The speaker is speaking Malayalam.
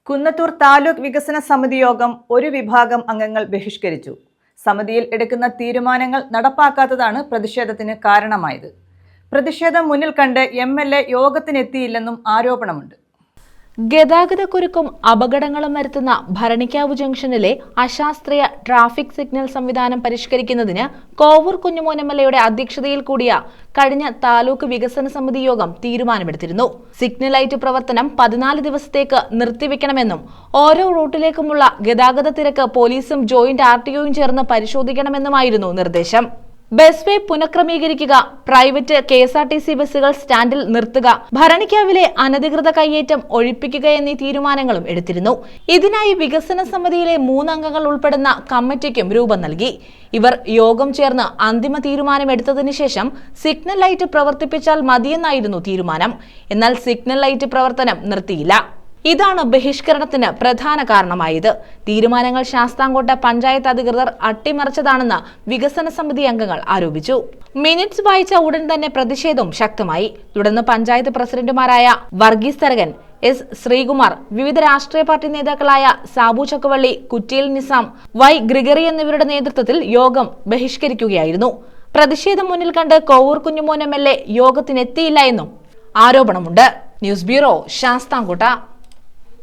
കുന്നത്തൂർ താലൂക്ക് വികസന സമിതി യോഗം ഒരു വിഭാഗം അംഗങ്ങൾ ബഹിഷ്കരിച്ചു. സമിതിയിൽ എടുക്കുന്ന തീരുമാനങ്ങൾ നടപ്പാക്കാത്തതാണ് പ്രതിഷേധത്തിന് കാരണമായത്. പ്രതിഷേധം മുന്നിൽ കണ്ട് MLA യോഗത്തിനെത്തിയില്ലെന്നും ആരോപണമുണ്ട്. ഗതാഗതക്കുരുക്കും അപകടങ്ങളും വരുത്തുന്ന ഭരണിക്കാവ് ജംഗ്ഷനിലെ അശാസ്ത്രീയ ട്രാഫിക് സിഗ്നൽ സംവിധാനം പരിഷ്കരിക്കുന്നതിന് കോവൂർ കുഞ്ഞുമോൻ MLAയുടെ അധ്യക്ഷതയിൽ കൂടിയ കഴിഞ്ഞ താലൂക്ക് വികസന സമിതി യോഗം തീരുമാനമെടുത്തിരുന്നു. സിഗ്നൽ ലൈറ്റ് പ്രവർത്തനം 14 ദിവസത്തേക്ക് നിർത്തിവെക്കണമെന്നും ഓരോ റൂട്ടിലേക്കുമുള്ള ഗതാഗത തിരക്ക് പോലീസും ജോയിന്റ് RTOയും ചേർന്ന് പരിശോധിക്കണമെന്നുമായിരുന്നു നിർദ്ദേശം. ബസ് വേ പുനഃക്രമീകരിക്കുക, പ്രൈവറ്റ് KSRTC ബസ്സുകൾ സ്റ്റാൻഡിൽ നിർത്തുക, ഭരണിക്കാവിലെ അനധികൃത കയ്യേറ്റം ഒഴിപ്പിക്കുക എന്നീ തീരുമാനങ്ങളും എടുത്തിരുന്നു. ഇതിനായി വികസന സമിതിയിലെ 3 അംഗങ്ങൾ ഉൾപ്പെടുന്ന കമ്മിറ്റിക്കും രൂപം നൽകി. ഇവർ യോഗം ചേർന്ന് അന്തിമ തീരുമാനമെടുത്തതിനു ശേഷം സിഗ്നൽ ലൈറ്റ് പ്രവർത്തിപ്പിച്ചാൽ മതിയെന്നായിരുന്നു തീരുമാനം. എന്നാൽ സിഗ്നൽ ലൈറ്റ് പ്രവർത്തനം നിർത്തിയില്ല. ഇതാണ് ബഹിഷ്കരണത്തിന് പ്രധാന കാരണമായത്. തീരുമാനങ്ങൾ ശാസ്താംകോട്ട പഞ്ചായത്ത് അധികൃതർ അട്ടിമറിച്ചതാണെന്ന് വികസന സമിതി അംഗങ്ങൾ ആരോപിച്ചു. മിനിറ്റ്സ് വായിച്ച ഉടൻ തന്നെ പ്രതിഷേധവും ശക്തമായി. തുടർന്ന് പഞ്ചായത്ത് പ്രസിഡന്റുമാരായ വർഗീസ് തരകൻ, S. ശ്രീകുമാർ, വിവിധ രാഷ്ട്രീയ പാർട്ടി നേതാക്കളായ സാബു ചക്കുവള്ളി, കുറ്റിയിൽ നിസാം, Y. ഗ്രിഗറി എന്നിവരുടെ നേതൃത്വത്തിൽ യോഗം ബഹിഷ്കരിക്കുകയായിരുന്നു. പ്രതിഷേധം മുന്നിൽ കണ്ട് കോവൂർ കുഞ്ഞുമോൻ MLA യോഗത്തിനെത്തിയില്ല എന്നും ആരോപണമുണ്ട്. News bureau, Sasthamkotta.